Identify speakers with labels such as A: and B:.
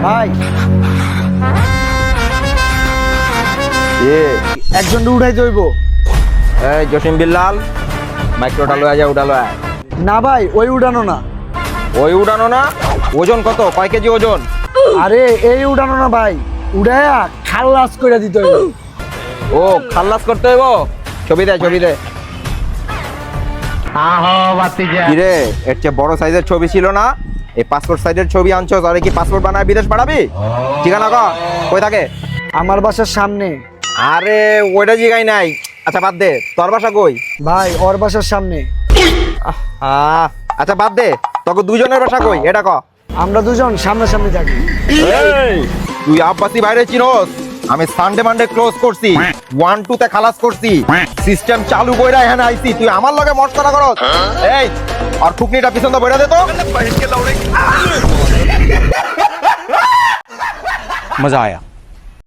A: ভাই একজন উঠাই জইব।
B: এই জসিম বিল্লাল মাইক্রোটা লয়া যা উঠালো।
A: না ভাই ওই উড়ানো না।
B: ওই উড়ানো না? ওজন কত? কয় কেজি ওজন?
A: আরে এই উড়ানো না ভাই, উড়াইয়া খালাস করে দিতে হইব।
B: ও খাল্লাস করতে হইব। ছবি দে ছবি দে। কিরে এর চেয়ে বড় সাইজের ছবি ছিল না? এই পাসপোর্ট সাইজের ছবি আনছো, তাহলে কি পাসপোর্ট বানায় বিদেশ পাঠাবি? ঠিকানা কই থাকে?
A: আমার বাসার সামনে।
B: আরে ওইটা জিগাই নাই। আচ্ছা বাদ দে, তোর বাসা কই?
A: ভাই ওর বাসার সামনে।
B: আচ্ছা বাদ দে, তোকে দুজনের বাসা কই এটা ক।
A: আমরা দুজন সামনাসামনি থাকি।
B: এই, তুই আব্বাসি বাইরে চিনোস? আমি সানডে মানডে ক্লোজ করছি, 1-2 তে খালাস করছি, সিস্টেম চালু কইরা এখানে আইছি, তুই আমার লগে মস্করা করস? এই আর ফুকনিটা পিছন দা বইরা দে তো।
C: मजा आया।